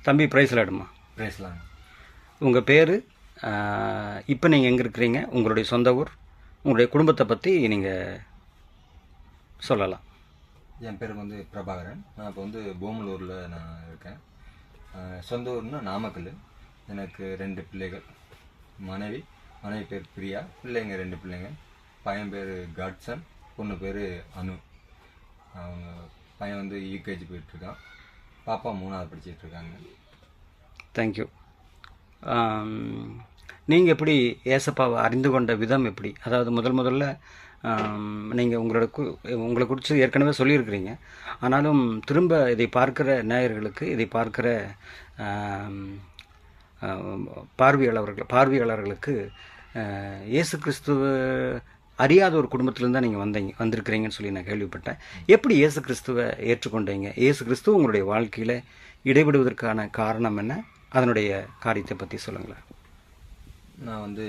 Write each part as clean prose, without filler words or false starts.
தம்பி பிரைஸ்லாடுமா. பிரைஸ்லாம். உங்கள் பேர், இப்போ நீங்கள் எங்கே இருக்கிறீங்க, உங்களுடைய சொந்த ஊர், உங்களுடைய குடும்பத்தை பற்றி நீங்கள் சொல்லலாம். என் பேர் வந்து பிரபாகரன். நான் இப்போ வந்து பூமலூரில் நான் இருக்கேன். சொந்த ஊர்னா நாமக்கல். எனக்கு 2 பிள்ளைகள். மனைவி பேர் பிரியா. பிள்ளைங்க 2 பிள்ளைங்க. பையன் பேர் காட்சன், பொண்ணு பேர் அனு. அவங்க பையன் வந்து யூகேஜி போயிட்டுருக்கான். பாப்பா 3வது படிச்சிட்ருக்காங்க. தேங்க்யூ. நீங்கள் எப்படி ஏசப்பாவை அறிந்து கொண்ட விதம் எப்படி? அதாவது முதல்ல நீங்கள் உங்களை குறித்து ஏற்கனவே சொல்லியிருக்கிறீங்க. ஆனாலும் திரும்ப இதை பார்க்குற நேயர்களுக்கு, இதை பார்க்குற பார்வையாளர்களுக்கு இயேசு கிறிஸ்துவ அறியாத ஒரு குடும்பத்திலேருந்து தான் நீங்கள் வந்திருக்கிறீங்கன்னு சொல்லி நான் கேள்விப்பட்டேன். எப்படி இயேசு கிறிஸ்துவை ஏற்றுக்கொண்டீங்க? இயேசு கிறிஸ்துவ உங்களுடைய வாழ்க்கையில் இடைவிடுவதற்கான காரணம் என்ன? அதனுடைய காரியத்தை பற்றி சொல்லுங்களேன். நான் வந்து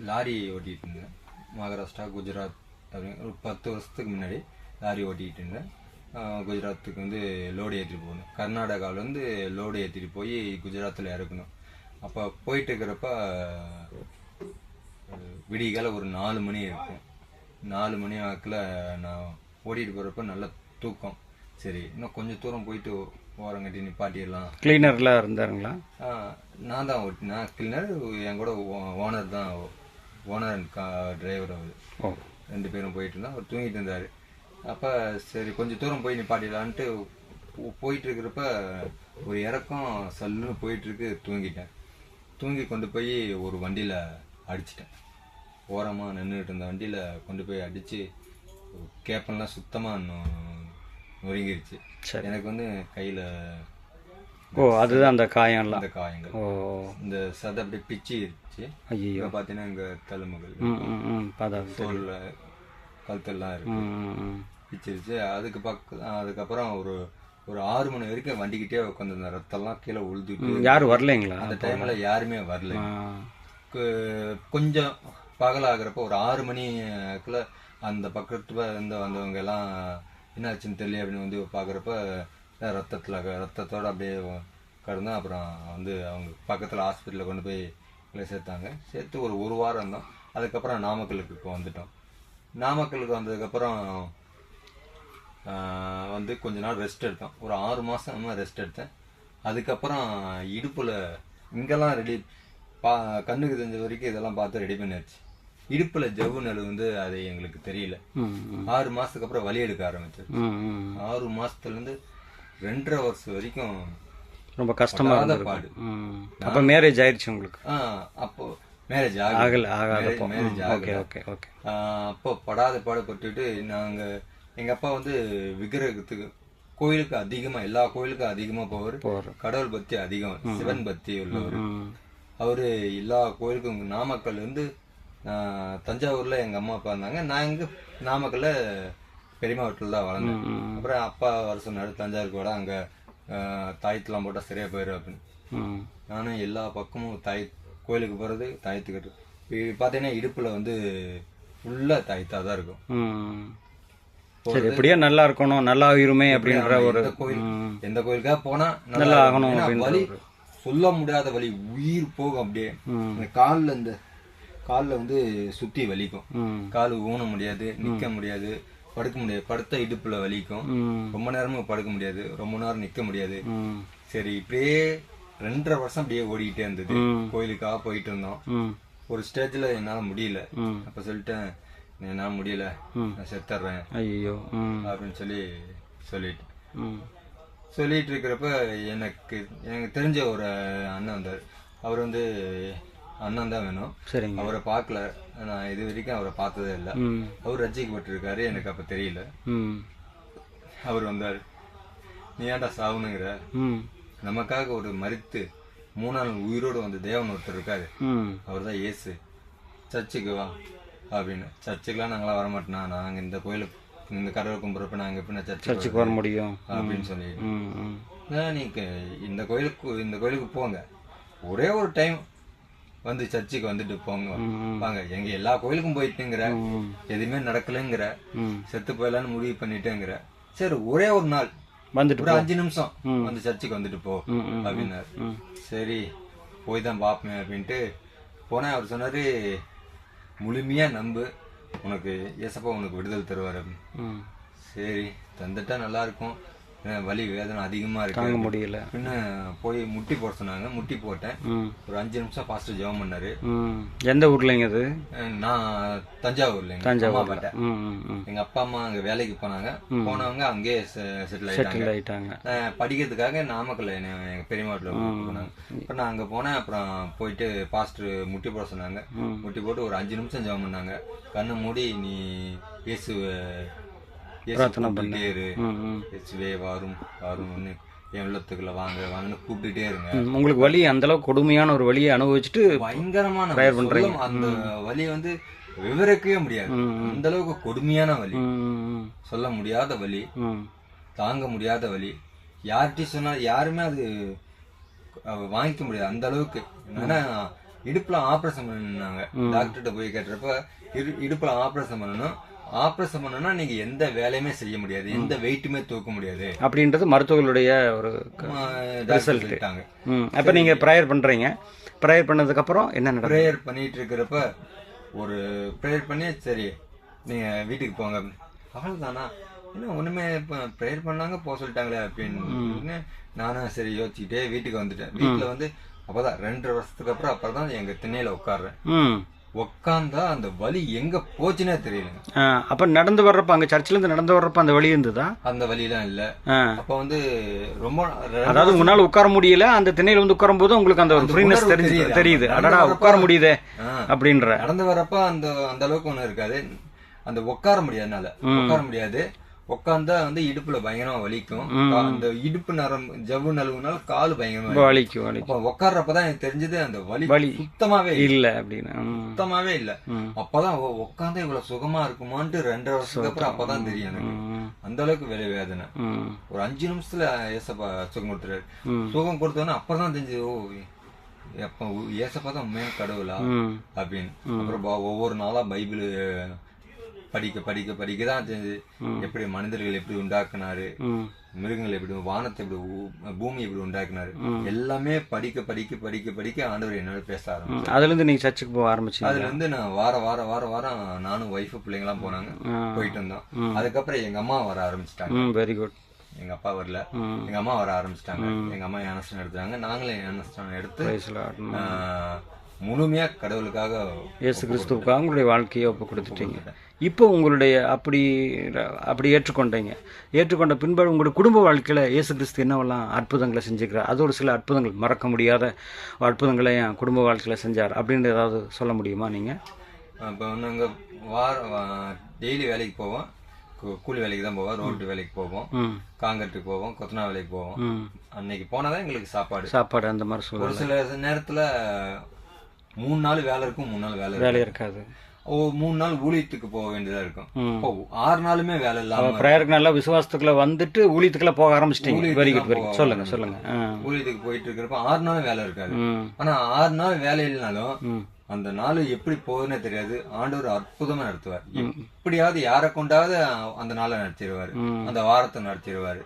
லாரி ஓட்டிகிட்டு இருந்தேன். மகாராஷ்டிரா, குஜராத் அப்படின்னு ஒரு 10 வருஷத்துக்கு முன்னாடி லாரி ஓட்டிகிட்டு இருந்தேன். குஜராத்துக்கு வந்து லோடு ஏற்றிட்டு போகணும். கர்நாடகாவிலேருந்து லோடு ஏற்றிட்டு போய் குஜராத்தில் இறக்கணும். அப்போ போயிட்டு இருக்கிறப்ப விடிகால ஒரு 4 மணி இருக்கும். 4 மணி வாக்கில் நான் ஓடிட்டு போகிறப்ப நல்ல தூக்கம். சரி, இன்னும் கொஞ்சம் தூரம் போயிட்டு ஓரங்கட்டி நிப்பாட்டிடலாம். கிளீனர்லாம் இருந்தாருங்களா? நான் தான் ஓட்டினேன். கிளீனர் என் கூட ஓனர் தான். ஓனர் அண்ட் டிரைவர் அவர் 2 பேரும் போயிட்டு இருந்தா. அவர் தூங்கிட்டு இருந்தார். அப்போ சரி கொஞ்சம் தூரம் போய் நிப்பாட்டிடலான்ட்டு போயிட்டு இருக்கிறப்ப ஒரு இறக்கம் சல்லுன்னு போயிட்டுருக்கு. தூங்கிட்டேன். தூங்கி கொண்டு போய் ஒரு வண்டியில் அடிச்சிட்டேன். ஓரமாக நின்றுட்டு இருந்த வண்டியில் கொண்டு போய் அடித்து கேப்பெல்லாம் சுத்தமாக நொறுங்கிருச்சு. எனக்கு வந்து கையில் அதுதான் அந்த காயம்லாம். அந்த காயங்கள், இந்த சதை அப்படியே பிச்சிருச்சு. ஐயோ, பார்த்தீங்கன்னா இங்கே தழும்புகள், தோலில் கழுத்தெல்லாம் இருக்கு, பிச்சிருச்சு. அதுக்கப்புறம் ஒரு 6 மணி வரைக்கும் வண்டிக்கிட்டே உட்காந்து ரத்தம்லாம் கீழே உழுதுட்டு. யாரும் வரலைங்களா அந்த டைமில்? யாருமே வரல. கொஞ்சம் பகலாகிறப்போ ஒரு 6 மணிக்குள்ள அந்த பக்கத்துல இருந்து வந்தவங்க எல்லாம் என்னாச்சுன்னு தெரியல அப்படின்னு வந்து பார்க்குறப்ப ரத்தத்தோட அப்படியே கடந்து அப்புறம் வந்து அவங்க பக்கத்தில் ஹாஸ்பிட்டலில் கொண்டு போய் சேர்த்து ஒரு வாரம் இருந்தோம். அதுக்கப்புறம் நாமக்கலுக்கு இப்போ வந்துட்டோம். நாமக்கலுக்கு வந்ததுக்கப்புறம் வந்து கொஞ்ச நாள் ரெஸ்ட் எடுத்தோம். ஒரு 6 மாதம் ரெஸ்ட் எடுத்தேன். அதுக்கப்புறம் இடுப்பில் இங்கெல்லாம் கண்ணுக்கு தெரிஞ்ச வரைக்கும் இதெல்லாம் பார்த்து ரெடி பண்ணியாச்சு. இடுப்பில் ஜவ்வு நெல் வந்து அது எங்களுக்கு தெரியல. 6 மாதத்துக்கு அப்புறம் வலி எடுக்க ஆரம்பிச்சு. 6 மாதத்துலேருந்து 2.5 வருஷம் வரைக்கும் ரொம்ப கஷ்டமாக பாடு. அப்போ மேரேஜ் ஆயிடுச்சு உங்களுக்கு? அப்போ மேரேஜ் ஆகல. அப்போ படாத பாடுபட்டுட்டு நாங்கள் எங்கள் அப்பா வந்து விக்கிரகத்துக்கு கோயிலுக்கு அதிகமாக, எல்லா கோயிலுக்கும் அதிகமாக போவார். கடவுள் பக்தி அதிகம், சிவன் பக்தி உள்ளவர். அவரு எல்லா கோயிலுக்கும் நாமக்கல் வந்து தஞ்சாவூர்ல எங்க அம்மா அப்பா இருந்தாங்க. நான் இங்க நாமக்கல்ல பெரியம்மா வீட்டில் தான் வளர்ந்தேன். அப்புறம் அப்பா வர சொன்னாரு தஞ்சாவூருக்கு விட, அங்க தாயத்துலாம் போட்டா சரியா போயிடும் அப்படின்னு. நானும் எல்லா பக்கமும் கோயிலுக்கு போறது தாயத்துக்கிட்டு. பாத்தீங்கன்னா இடுப்புல வந்து ஃபுல்லா தாயத்தா தான் இருக்கும். எப்படியா நல்லா இருக்கணும், நல்லா ஆகிருமே அப்படின்ற ஒரு எந்த கோயிலுக்காக போனா நல்லா ஆகணும். வலி சொல்ல முடியாத வலி, உயிர் போகும் அப்படியே. இந்த காலில் வந்து சுத்தி வலிக்கும். கால் ஊன முடியாது, நிக்க முடியாது, படுக்க முடியாது. படுத்த இடுப்புல வலிக்கும். ரொம்ப நேரமும் படுக்க முடியாது, ரொம்ப நேரம் நிக்க முடியாது. சரி, இப்படியே 2.5 வருஷம் அப்படியே ஓடிக்கிட்டே இருந்தது. கோயிலுக்காக போயிட்டு இருந்தோம். ஒரு ஸ்டேஜ்ல என்னால முடியல. அப்ப சொல்லிட்டேன், என்னால முடியல, நான் செத்துறேன் அப்படின்னு சொல்லிட்டு இருக்கிறப்ப எனக்கு தெரிஞ்ச ஒரு அண்ணன் வந்தார். அவர் வந்து அண்ணன் தான் வேணும். அவரை பார்க்கல, நான் இது வரைக்கும் அவரை பார்த்ததே இல்லை. அவர் ரட்சிக்கப்பட்டிருக்காரு, எனக்கு அப்ப தெரியல. அவர் வந்தார். நீ ஏன்டா சாவுனுங்கிற? நமக்காக ஒரு மரித்து 3 நாள் உயிரோடு வந்த தேவன் ஒருத்தர் இருக்காரு, அவர் தான் இயேசு. சர்ச்சுக்கு வா அப்படின்னு. சர்ச்சுக்கெல்லாம் நாங்களாம் வரமாட்டோம்னா, நாங்க இந்த கோயிலுக்கு, இந்த கடவுள் கும்பிட்றப்ப நாங்க எப்படி சர்ச்சுக்கு வர முடியும் அப்படின்னு சொல்லிட்டு, நீங்க இந்த கோயிலுக்கு போங்க, ஒரே ஒரு டைம் வந்து சர்ச்சுக்கு வந்துட்டு போங்க வாங்க. எங்க எல்லா கோயிலுக்கும் போயிட்டுங்கிற, எதுவுமே நடக்கலைங்கிற, செத்து போயிடலான்னு முடிவு பண்ணிட்டேங்கிற. சரி, ஒரே ஒரு நாள் வந்துட்டு ஒரு 5 நிமிஷம் வந்து சர்ச்சுக்கு வந்துட்டு போ அப்படின்னாரு. சரி போய் தான் பார்ப்பேன் அப்படின்ட்டு போனேன். அவர் சொன்னாரு, முழுமையா நம்பு, உனக்கு ஏசப்பா உனக்கு விடுதலை தருவார் அப்படின்னு. சரி தந்துட்டா நல்லா இருக்கும், வலி வேதனை அதிகமா இருக்கு, தாங்க முடியல. பின்ன போய் முட்டி போட சொன்னாங்க, முட்டி போட்டேன். ஒரு 5 நிமிஷம் பாஸ்டர் ஜெபம் பண்ணாரு. எந்த ஊர்லங்க அது? நான் தஞ்சாவூர்ல. தஞ்சாவூர். எங்க அப்பா அம்மா அங்க வேலைக்கு போனாங்க, போனவங்க அங்கேயே செட்டில் ஆயிட்டாங்க. படிக்கிறதுக்காக நாமக்கல்ல எங்க பெரியம்மா வீட்டுல போனாங்க. அப்புறம் நான் அங்க போனேன். அப்புறம் போயிட்டு பாஸ்டர் முட்டி போட சொன்னாங்க. முட்டி போட்டு ஒரு 5 நிமிஷம் ஜெபம் பண்ணாங்க. கண்ணை மூடி நீ இயேசு கூப்பிட்டுட்டே இரு, இயேசுவே வாரும் வாரும்னு என் உள்ளத்துக்குள்ள வாங்க வாங்கன்னு கூப்பிட்டுட்டே இருங்க. உங்களுக்கு வலி அந்த அளவுக்கு கொடுமையான ஒரு வலியை அனுபவிச்சுட்டு பயங்கரமான அந்த வலி வந்து விவரிக்கவே முடியாது. அந்த அளவுக்கு கொடுமையான வலி, சொல்ல முடியாத வலி, தாங்க முடியாத வலி. யார்கிட்டயும் சொன்னா யாருமே அது வாங்கிக்க முடியாது அந்த அளவுக்கு. ஏன்னா இடுப்புல ஆபரேஷன் பண்ணாங்க. டாக்டர்கிட்ட போய் கேட்டப்ப இடுப்புல ஆபரேஷன் பண்ணணும், ஆபரேஷன் பண்ணா நீங்க எந்த வேலையுமே செய்ய முடியாது, எந்த வெயிட்டுமே தூக்க முடியாது அப்படின்றது மருத்துவர்களுடைய ஒரு ரிசல்ட். அப்ப நீங்க ப்ரேயர் பண்றீங்க. ப்ரேயர் பண்ணதுக்கு அப்புறம் என்ன நடக்குது? ப்ரேயர் பண்ணிட்டு இருக்கிறப்ப ஒரு ப்ரேயர் பண்ணி சரி நீங்க வீட்டுக்கு போங்க. அவ்வளவுதானா, என்ன ஒண்ணுமே ப்ரேயர் பண்ணாங்க போக சொல்லிட்டாங்களே அப்படின்னு நானும் சரி யோசிச்சுக்கிட்டே வீட்டுக்கு வந்துட்டேன். வீட்டுல வந்து அப்பதான் 2.5 வருஷத்துக்கு அப்புறம் அப்பதான் எங்க திண்ணையில உட்காடுறேன். உட்காந்தா அந்த வலி எங்க போச்சுன்னே தெரியல. அப்ப நடந்து வர்றப்ப அங்க சர்ச்சில இருந்து நடந்து வர்றப்ப அந்த வலி இருந்ததா? அந்த வலி எல்லாம் இல்ல. அப்ப வந்து ரொம்ப, அதாவது உங்களால உட்கார முடியல, அந்த திண்ணையில வந்து உட்காரும் போது உங்களுக்கு அந்த ஒரு ஃப்ரீனஸ் தெரியுது. அடடா உட்கார முடியுதே அப்படின்ற. நடந்து வர்றப்ப அந்த அளவுக்கு ஒண்ணு இருக்காது. அந்த உட்கார முடியாதுனால உட்கார முடியாது. உட்காந்தா வந்து இடுப்புல பயங்கரமா வலிக்கும். அந்த இடுப்பு நரம் ஜவ்வு நழுவுனால காலு பயங்கரமா வலிக்கும். உட்கார்றப்பதான் எனக்கு தெரிஞ்சது அந்த வலி சுத்தமாவே இல்ல அப்படின்னு. சுத்தமாவே இல்ல. அப்பதான் உட்காந்தா இவ்வளவு சுகமா இருக்குமான்ட்டு 2.5 வருஷத்துக்கு அப்புறம் அப்பதான் தெரியும் எனக்கு. அந்த அளவுக்கு வெளி வேதனை. ஒரு 5 நிமிஷத்துல ஏசப்பா சுகம் கொடுத்துறாரு. சுகம் கொடுத்தோன்னா அப்பதான் தெரிஞ்சது, ஓ எப்ப ஏசப்பா தான் உண்மையா கடவுளா அப்படின்னு. அப்புறம் ஒவ்வொரு நாளா பைபிள் படிக்க படிக்க படிக்கதான் தெரிஞ்சது, எப்படி மனிதர்கள் எப்படி உண்டாக்குனாரு, மிருகங்கள் எப்படி, வானத்தை எப்படி, பூமி எப்படி உண்டாக்குனாரு, எல்லாமே படிக்க படிக்க படிக்க படிக்க ஆண்டவர் என்னோட பேச ஆரம்பிச்சு. அதுல இருந்து நீங்க சர்ச்சுக்கு போக ஆரம்பிச்சீங்க? அதுல இருந்து நான் வாரம் நானும் ஒய்ஃப் பிள்ளைங்க எல்லாம் போனாங்க, போயிட்டு இருந்தோம். அதுக்கப்புறம் எங்க அம்மா வர ஆரம்பிச்சிட்டாங்க. Very good. எங்க அப்பா வரல, எங்க அம்மா வர ஆரம்பிச்சிட்டாங்க. எங்க அம்மா ஞானஸ்தானம் எடுத்தாங்க, நாங்களே ஞானஸ்தானம் எடுத்து முழுமையா கடவுளுக்காக இயேசு கிறிஸ்துவுக்காக உங்களுடைய வாழ்க்கையை ஒப்பு கொடுத்துட்டீங்க. இப்போ உங்களுடைய அப்படி ஏற்றுக்கொண்ட பின்பாடு உங்களுடைய குடும்ப வாழ்க்கையில இயேசு கிறிஸ்து என்னவெல்லாம் அற்புதங்களை செஞ்சுக்கிறார், அது ஒரு சில அற்புதங்கள், மறக்க முடியாத அற்புதங்களை என் குடும்ப வாழ்க்கையில செஞ்சார் அப்படின்னு ஏதாவது சொல்ல முடியுமா நீங்க? இப்போ நாங்க டெய்லி வேலைக்கு போவோம், கூலி வேலைக்கு தான் போவோம், ரோட்டு வேலைக்கு போவோம், காங்கிரட்டுக்கு போவோம், கொத்தனா வேலைக்கு போவோம். அன்னைக்கு போனாதான் எங்களுக்கு சாப்பாடு அந்த மாதிரி சொல்லுவோம். ஒரு சில நேரத்துல 3 நாள் வேலை இருக்கும், 3 நாள் வேலை இருக்காது. 3 நாள் ஊழியத்துக்கு போக வேண்டியதா இருக்கும். 6 நாளுமே வேலை இல்லாம பிரேயருக்கு நல்லா விசுவாசத்துக்குள்ள வந்துட்டு ஊழியத்துக்குள்ள போக ஆரம்பிச்சிட்டீங்க. சொல்லுங்க. ஊழியத்துக்கு போயிட்டு இருக்கிறப்ப 6 நாள் வேலை இருக்காது. ஆனா 6 நாள் வேலை இல்லைனாலும் அந்த நாள் எப்படி போகுதுன்னே தெரியாது. ஆண்டவர் அற்புதமா நடத்துவார். எப்படியாவது யாரை கொண்டாவது அந்த நாளை நடத்திடுவாரு, அந்த வாரத்தை நடத்திடுவாரு.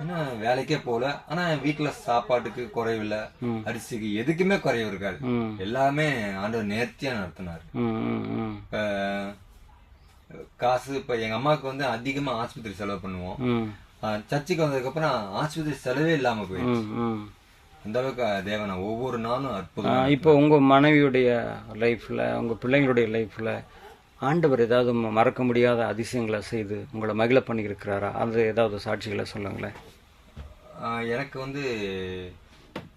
ஏன்னா வேலைக்கே போல, ஆனா வீட்டுல சாப்பாட்டுக்கு குறைவில்லை, அரிசிக்கு எதுக்குமே குறைவு இருக்காது. எல்லாமே ஆண்டவர் நேர்த்தியா நடத்தினாரு. காசு இப்ப எங்க அம்மாவுக்கு வந்து அதிகமா ஆஸ்பத்திரி செலவு பண்ணுவோம். சர்ச்சுக்கு வந்ததுக்கு அப்புறம் ஆஸ்பத்திரி செலவே இல்லாம போயிடுச்சு. அந்த அளவுக்கு தேவனை ஒவ்வொரு நாளும் அற்புதம். இப்போ உங்க மனைவியுடைய லைஃப்ல, உங்க பிள்ளைங்களுடைய லைஃப்ல ஆண்டவர் ஏதாவது மறக்க முடியாத அதிசயங்களை செய்து உங்களை மகிழ பண்ணி இருக்கிறாரா? அது ஏதாவது சாட்சிகளை சொல்லுங்களேன். எனக்கு வந்து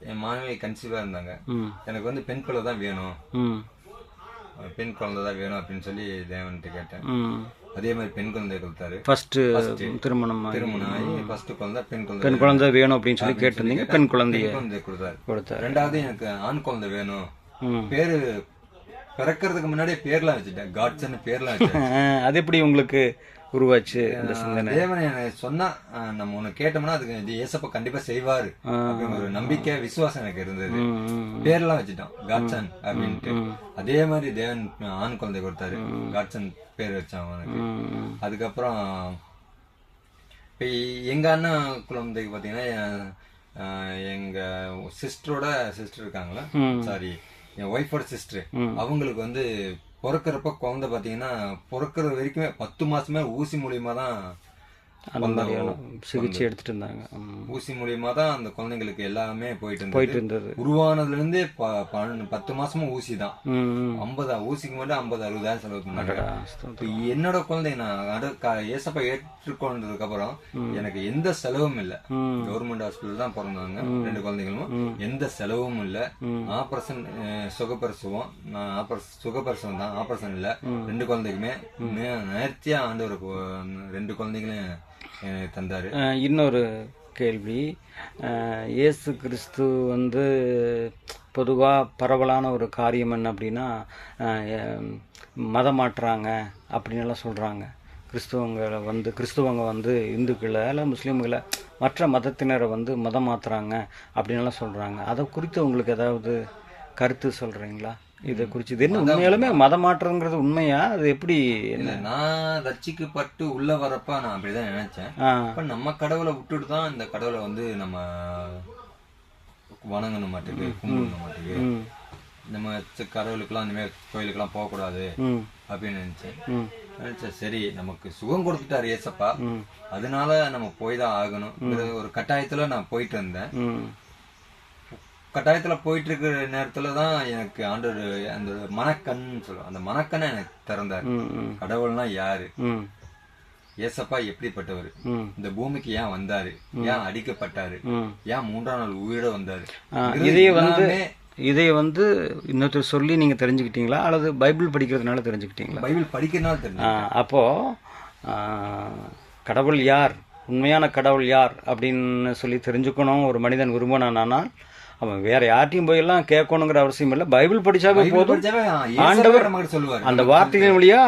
என் மனைவி கன்சீவா இருந்தாங்க. எனக்கு வந்து பெண் குழந்தை தான் வேணும், பெண் குழந்தை தான் வேணும் அப்படின்னு சொல்லி தேவன்கிட்ட கேட்டேன். அதே மாதிரி பெண் குழந்தை கொடுத்தாரு. ஃபர்ஸ்ட் திருமணம் ஆகி ஃபர்ஸ்ட் குழந்தை பெண் குழந்தை வேணும் அப்படின்னு சொல்லி கேட்டிருந்தீங்க. பெண் குழந்தைய கொடுத்தாரு. ரெண்டாவது எனக்கு ஆண் குழந்தை வேணும். பேரு பிறக்கிறதுக்கு முன்னாடியே பேர்லாம் வச்சுட்டேன், காட்சன் பேர்லாம் வச்சேன். அது எப்படி உங்களுக்கு உருவாச்சு அந்த சிந்தனை? தேவன் சொன்னா நம்ம ஒண்ணு கேட்டோம்னா அதுக்கு ஏசப்பா கண்டிப்பா செய்வாரு அப்படின்னு ஒரு நம்பிக்கை, விசுவாசம் எனக்கு இருந்தது. பேர்லாம் வச்சுட்டோம், காட்சன் அப்படின்ட்டு. அதே மாதிரி தேவன் ஆண் குழந்தை கொடுத்தாரு, காட்சன் பேர் வச்சான் அவனுக்கு. அதுக்கப்புறம் இப்போ எங்கள் அண்ணன் குழந்தைக்கு பார்த்தீங்கன்னா எங்க சிஸ்டரோட சிஸ்டர் இருக்காங்களா, சாரி என் ஒய்ஃபோட சிஸ்டர், அவங்களுக்கு வந்து பிறக்கிறப்ப குழந்தை பார்த்தீங்கன்னா பிறக்கிற வரைக்குமே 10 மாசமே ஊசி மூலியமா தான் சிகிச்சை எடுத்துட்டு இருந்தாங்க. ஊசி மூலியமா தான் அந்த குழந்தைங்களுக்கு எல்லாமே போயிட்டு இருந்தது. உருவானதுல இருந்தே 10 மாசமும் ஊசி தான். 50 ஊசிக்கு மட்டும் 50-60,000 செலவு பண்ணாங்க. என்னோட குழந்தை நான் ஏசப்பா ஏற்றுக்கொண்டதுக்கு அப்புறம் எனக்கு எந்த செலவும் இல்ல. கவர்மெண்ட் ஹாஸ்பிட்டல் தான் பிறந்தாங்க 2 குழந்தைகளும். எந்த செலவும் இல்ல. ஆபரேஷன் சுகப்பிரசவம், சுகப்பிரசவம் தான், ஆபரேஷன் இல்ல. 2 குழந்தைக்குமே நேர்த்தியா ஆண்டவர் 2 குழந்தைகளையும் தந்தாரு. இன்னொரு கேள்வி, இயேசு கிறிஸ்து வந்து பொதுவாக பரவலான ஒரு காரியம் என்ன அப்படின்னா மதம் மாற்றுறாங்க அப்படின்னு எல்லாம் சொல்கிறாங்க. கிறிஸ்துவங்க வந்து இந்துக்களை இல்லை முஸ்லீம்களை மற்ற மதத்தினரை வந்து மதம் மாற்றுறாங்க அப்படின்னு எல்லாம் சொல்கிறாங்க. அதை குறித்து உங்களுக்கு ஏதாவது கருத்து சொல்கிறீங்களா? இதை குறித்து இது என்ன உண்மையாலுமே மதம் மாற்றங்கிறது உண்மையா? அது எப்படி? நான் ரட்சிக்கப்பட்டு உள்ள வரப்ப நான் அப்படிதான் நினைச்சேன். நம்ம கடவுளை விட்டுட்டு தான் இந்த கடவுளை வந்து நம்ம வணங்கணும் மாட்டுக்கு, கும்பிடணும் மாட்டுக்கு, நம்ம கடவுளுக்கெல்லாம் இந்த மாதிரி கோயிலுக்கெல்லாம் போகக்கூடாது அப்படின்னு நினைச்சேன். சரி, நமக்கு சுகம் கொடுத்துட்டாரு ஏசப்பா, அதனால நம்ம போய் தான் ஆகணும் ஒரு கட்டாயத்துல நான் போயிட்டு இருந்தேன். கட்டாயத்துல போயிட்டு இருக்கிற நேரத்துலதான் எனக்கு ஆண்டவர் அந்த மனக்கண்ணு சொல்லுவோம், அந்த மனக்கண்ணை எனக்கு திறந்தாரு. கடவுள்னா யாரு, ஏசப்பா எப்படிப்பட்டவர், இந்த பூமிக்கு ஏன் வந்தாரு, ஏன் அடிக்கப்பட்டாரு, ஏன் 3ஆம் நாள் உயிரோட வந்தாரு, இதை வந்து இன்னொருத்தர் சொல்லி நீங்க தெரிஞ்சுக்கிட்டீங்களா அல்லது பைபிள் படிக்கிறதுனால தெரிஞ்சுக்கிட்டீங்களா? பைபிள் படிக்கிறதுனால தெரிஞ்சு. அப்போ கடவுள் யார், உண்மையான கடவுள் யார் அப்படின்னு சொல்லி தெரிஞ்சுக்கணும் ஒரு மனிதன் விரும்பினானால் அவன் வேற யார்ட்டையும் போயெல்லாம் கேட்கணுங்கிற அவசியம் இல்லை. பைபிள் படிச்சாவே போதும், ஆண்டவர் சொல்லுவார், அந்த வார்த்தைகள் வழியா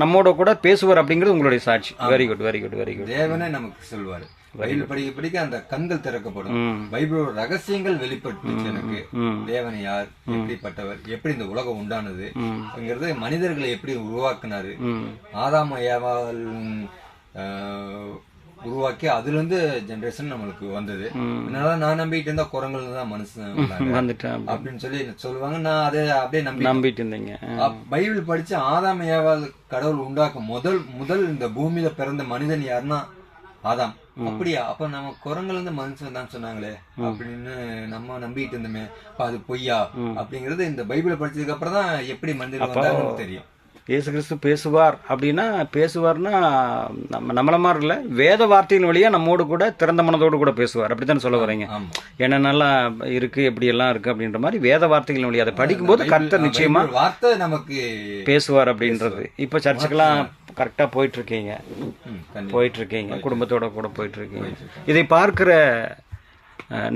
நம்மோட கூட பேசுவார் அப்படிங்கிறது உங்களுடைய சாட்சி. Very good, very good, very good. தேவனே நமக்கு சொல்லுவார். பைபிள் படிக்க படிக்க அந்த கண்கள் திறக்கப்படும், பைபிளோட ரகசியங்கள் வெளிப்பட்டுச்சு எனக்கு. தேவன் யார், எப்படிப்பட்டவர், எப்படி இந்த உலகம் உண்டானது, மனிதர்களை எப்படி உருவாக்குனாரு, ஆதாம் ஏவாள் உருவாக்கி அதுல இருந்து ஜெனரேஷன் நம்மளுக்கு வந்தது. அதனால நான் நம்பிட்டு இருந்தா குரங்கள் தான் மனுஷன் வந்துட்டேன் அப்படின்னு சொல்லி சொல்லுவாங்க. நான் அதை அப்படியே நம்பிட்டு இருந்தேங்க. பைபிள் படிச்சு ஆதாம் ஏவாள் கடவுள் உண்டாக்கும் முதல் இந்த பூமியில பிறந்த மனிதன் யாருன்னா ஆதாம். அப்படியா, அப்ப நம்ம குரங்கள் வந்து மனுஷன் தான் சொன்னாங்களே அப்படின்னு நம்ம நம்பிட்டு இருந்தோமே, அது பொய்யா அப்படிங்கறது இந்த பைபிளை படிச்சதுக்கு அப்புறம் தான் எப்படி மனிதர்கள் வந்தாங்கன்னு தெரியும். இயேசு கிறிஸ்து பேசுவார் அப்படின்னா, பேசுவார்னா நம்மள மாதிரி இல்லை, வேத வார்த்தையின் வழியா நம்மோடு கூட திறந்த மனதோடு கூட பேசுவார். அப்படித்தானே சொல்ல வரீங்க? என்னென்னலாம் இருக்கு, எப்படி எல்லாம் இருக்கு அப்படின்ற மாதிரி வேத வார்த்தைகளின் வழியா அதை படிக்கும்போது கர்த்தர் நிச்சயமா வார்த்தை நமக்கு பேசுவார் அப்படின்றது. இப்ப சர்ச்சுக்கெல்லாம் கரெக்டா போயிட்டு இருக்கீங்க, குடும்பத்தோட கூட போயிட்டு இருக்கீங்க. இதை பார்க்கிற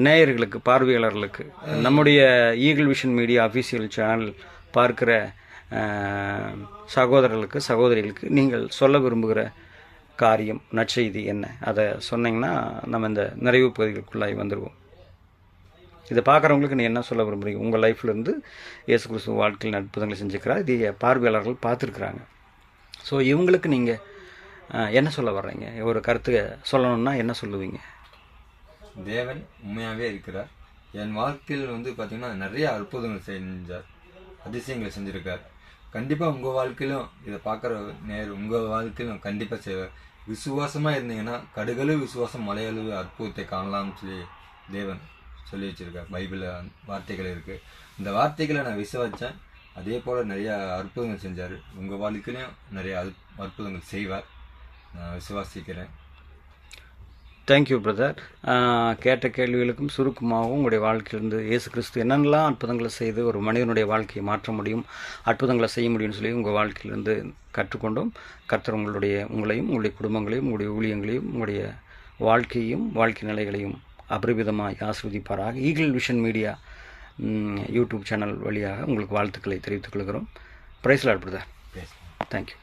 நேயர்களுக்கு, பார்வையாளர்களுக்கு, நம்முடைய eagle Vision media official channel பார்க்கிற சகோதரர்களுக்கு, சகோதரிகளுக்கு நீங்கள் சொல்ல விரும்புகிற காரியம், நற்செய்தி என்ன, அதை சொன்னீங்கன்னா நம்ம இந்த நிறைவு பகுதிகளுக்குள்ளாய் வந்துடுவோம். இதை பார்க்குறவங்களுக்கு நீ என்ன சொல்ல விரும்புகிறீங்க? உங்கள் லைஃப்லேருந்து இயேசு கிறிஸ்து வாழ்க்கையில் அற்புதங்களை செஞ்சுக்கிறார், இதை பார்வையாளர்கள் பார்த்துருக்குறாங்க. ஸோ இவங்களுக்கு நீங்கள் என்ன சொல்ல வர்றீங்க? ஒரு கருத்து சொல்லணும்னா என்ன சொல்லுவீங்க? தேவன் உண்மையாகவே இருக்கிறார். என் வாழ்க்கையில் வந்து பார்த்தீங்கன்னா நிறைய அற்புதங்கள் செஞ்சார், அதிசயங்களை செஞ்சுருக்கார். கண்டிப்பாக உங்கள் வாழ்க்கையிலும் இதை பார்க்குற உங்கள் வாழ்க்கையிலும் கண்டிப்பாக செய்வார். விசுவாசமாக இருந்தீங்கன்னா கடுகளவு விசுவாசம் மலையளவு அற்புதத்தை காணலாம்னு சொல்லி தேவன் சொல்லி வச்சுருக்கார். பைபிளில் வார்த்தைகள் இருக்குது. இந்த வார்த்தைகளை நான் விசுவாச்சேன், அதே போல் நிறைய அற்புதங்கள் செஞ்சார். உங்கள் வாழ்க்கையிலையும் நிறைய அற்புதங்கள் செய்வார், நான் விசுவாசிக்கிறேன். Thank you brother. கேட்ட கேள்விகளுக்கும் சுருக்கமாகவும் உங்களுடைய வாழ்க்கையிலிருந்து இயேசு கிறிஸ்து என்னென்னலாம் அற்புதங்களை செய்து ஒரு மனிதனுடைய வாழ்க்கையை மாற்ற முடியும், அற்புதங்களை செய்ய முடியும்னு சொல்லி உங்கள் வாழ்க்கையிலிருந்து கற்றுக்கொண்டோம். கர்த்தர் உங்களையும் உங்களுடைய குடும்பங்களையும் உங்களுடைய ஊழியங்களையும் உங்களுடைய வாழ்க்கையும் வாழ்க்கை நிலைகளையும் அபரிவிதமாக ஆஸ்வதிப்பாராக. Eagle Vision Media YouTube channel வழியாக உங்களுக்கு வாழ்த்துக்களை தெரிவித்துக் கொள்கிறோம். Praise Lord brother. தேங்க்யூ.